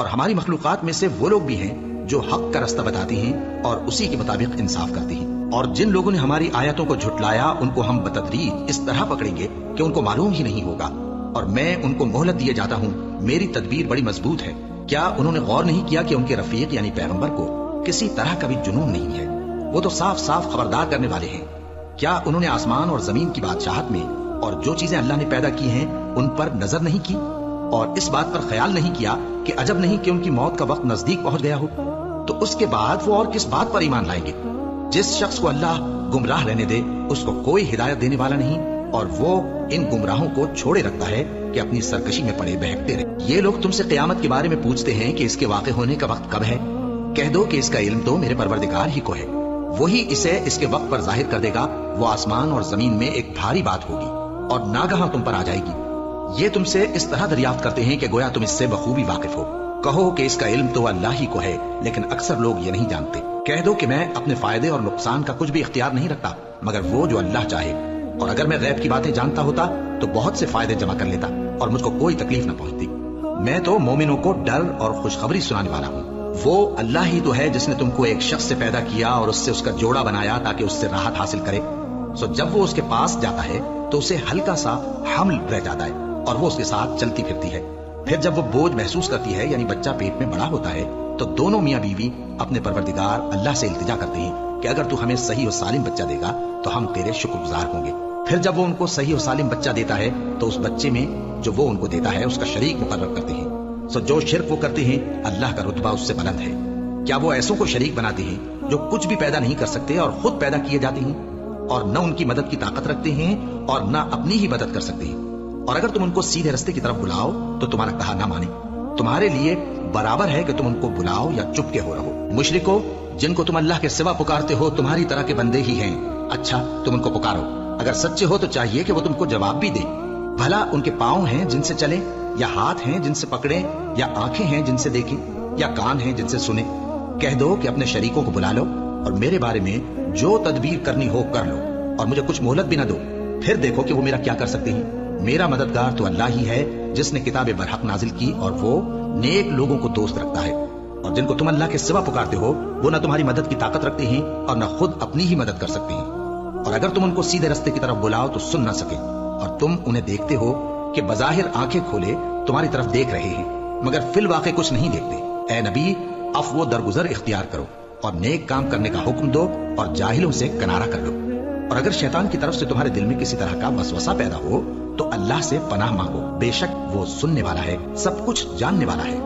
اور ہماری مخلوقات میں سے وہ لوگ بھی ہیں جو حق کا راستہ بتاتے ہیں اور اسی کے مطابق انصاف کرتے ہیں، اور جن لوگوں نے ہماری آیتوں کو جھٹلایا ان کو ہم بتدریج اس طرح پکڑیں گے کہ ان کو معلوم ہی نہیں ہوگا، اور میں ان کو مہلت دیے جاتا ہوں، میری تدبیر بڑی مضبوط ہے۔ کیا انہوں نے غور نہیں کیا کہ ان کے رفیق یعنی پیغمبر کو کسی طرح کا بھی جنون نہیں ہے؟ وہ تو صاف صاف خبردار کرنے والے ہیں۔ کیا انہوں نے آسمان اور زمین کی بادشاہت میں اور جو چیزیں اللہ نے پیدا کی ہیں ان پر نظر نہیں کی، اور اس بات پر خیال نہیں کیا کہ عجب نہیں کہ ان کی موت کا وقت نزدیک پہنچ گیا ہو؟ تو اس کے بعد وہ اور کس بات پر ایمان لائیں گے؟ جس شخص کو اللہ گمراہ رہنے دے اس کو کوئی ہدایت دینے والا نہیں، اور وہ ان گمراہوں کو چھوڑے رکھتا ہے کہ اپنی سرکشی میں پڑے بہکتے رہے۔ یہ لوگ تم سے قیامت کے بارے میں پوچھتے ہیں کہ اس کے واقع ہونے کا وقت کب ہے؟ کہہ دو کہ اس کا علم تو میرے پروردگار ہی کو ہے، وہی اسے اس کے وقت پر ظاہر کر دے گا۔ وہ آسمان اور زمین میں ایک بھاری بات ہوگی اور ناگہاں تم پر آ جائے گی۔ یہ تم سے اس طرح دریافت کرتے ہیں کہ گویا تم اس سے بخوبی واقف ہو۔ کہو کہ اس کا علم تو اللہ ہی کو ہے، لیکن اکثر لوگ یہ نہیں جانتے۔ کہہ دو کہ میں اپنے فائدے اور نقصان کا کچھ بھی اختیار نہیں رکھتا مگر وہ جو اللہ چاہے، اور اگر میں غیب کی باتیں جانتا ہوتا تو بہت سے فائدے جمع کر لیتا اور مجھ کو کوئی تکلیف نہ پہنچتی۔ میں تو مومنوں کو ڈر اور خوشخبری سنانے والا ہوں۔ وہ اللہ ہی تو ہے جس نے تم کو ایک شخص سے پیدا کیا اور اس سے اس کا جوڑا بنایا تاکہ اس سے راحت حاصل کرے۔ سو جب وہ اس کے پاس جاتا ہے تو اسے ہلکا سا حمل رہ جاتا ہے اور وہ اس کے ساتھ چلتی پھرتی ہے۔ پھر جب وہ بوجھ محسوس کرتی ہے یعنی بچہ پیٹ میں بڑا ہوتا ہے تو دونوں میاں بیوی اپنے پروردگار اللہ سے التجا کرتے ہیں کہ اگر تو ہمیں صحیح و سالم بچہ دے گا تو ہم تیرے شکر گزار ہوں گے۔ پھر جب وہ ان کو صحیح و سالم بچہ دیتا ہے تو اس بچے میں جو وہ ان کو دیتا ہے اس کا شریک مقرر کرتے ہیں۔ سو جو شرک وہ کرتے ہیں اللہ کا رتبہ اس سے بلند ہے۔ کیا وہ ایسوں کو شریک بناتے ہیں جو کچھ بھی پیدا نہیں کر سکتے اور خود پیدا کیے جاتے ہیں، اور نہ ان کی مدد کی طاقت رکھتے ہیں اور نہ اپنی ہی مدد کر سکتے ہیں؟ اور اگر تم ان کو سیدھے رستے کی طرف بلاؤ تو تمہارا کہا نہ مانے۔ تمہارے لیے برابر ہے کہ تم ان کو بلاؤ یا چپ کے ہو رہو۔ مشرکو، جن کو تم اللہ کے سوا پکارتے ہو تمہاری طرح کے بندے ہی ہیں۔ اچھا، تم ان کو پکارو، اگر سچے ہو تو چاہیے کہ وہ تم کو جواب بھی دیں۔ بھلا ان کے پاؤں ہیں جن سے چلیں، یا ہاتھ ہیں جن سے پکڑیں، یا آنکھیں ہیں جن سے دیکھیں، یا کان ہیں جن سے سنیں؟ کہہ دو کہ اپنے شریکوں کو بلا لو اور میرے بارے میں جو تدبیر کرنی ہو کر لو، اور مجھے کچھ مہلت بھی نہ دو، پھر دیکھو کہ وہ میرا کیا کر سکتے ہیں۔ میرا مددگار تو اللہ ہی ہے جس نے کتاب برحق نازل کی، اور وہ نیک لوگوں کو دوست رکھتا ہے۔ اور جن کو تم اللہ کے سوا پکارتے ہو وہ نہ تمہاری مدد کی طاقت رکھتے ہیں اور نہ خود اپنی ہی مدد کر سکتے ہیں۔ اور اگر تم ان کو سیدھے رستے کی طرف بلاؤ تو سن نہ سکے، اور تم انہیں دیکھتے ہو کہ بظاہر آنکھیں کھولے تمہاری طرف دیکھ رہے ہیں مگر فی الواقع کچھ نہیں دیکھتے۔ اے نبی، عفو و درگزر اختیار کرو اور نیک کام کرنے کا حکم دو اور جاہلوں سے کنارہ کر لو۔ اور اگر شیطان کی طرف سے تمہارے دل میں کسی طرح کا وسوسہ پیدا ہو تو اللہ سے پناہ مانگو، بے شک وہ سننے والا ہے، سب کچھ جاننے والا ہے۔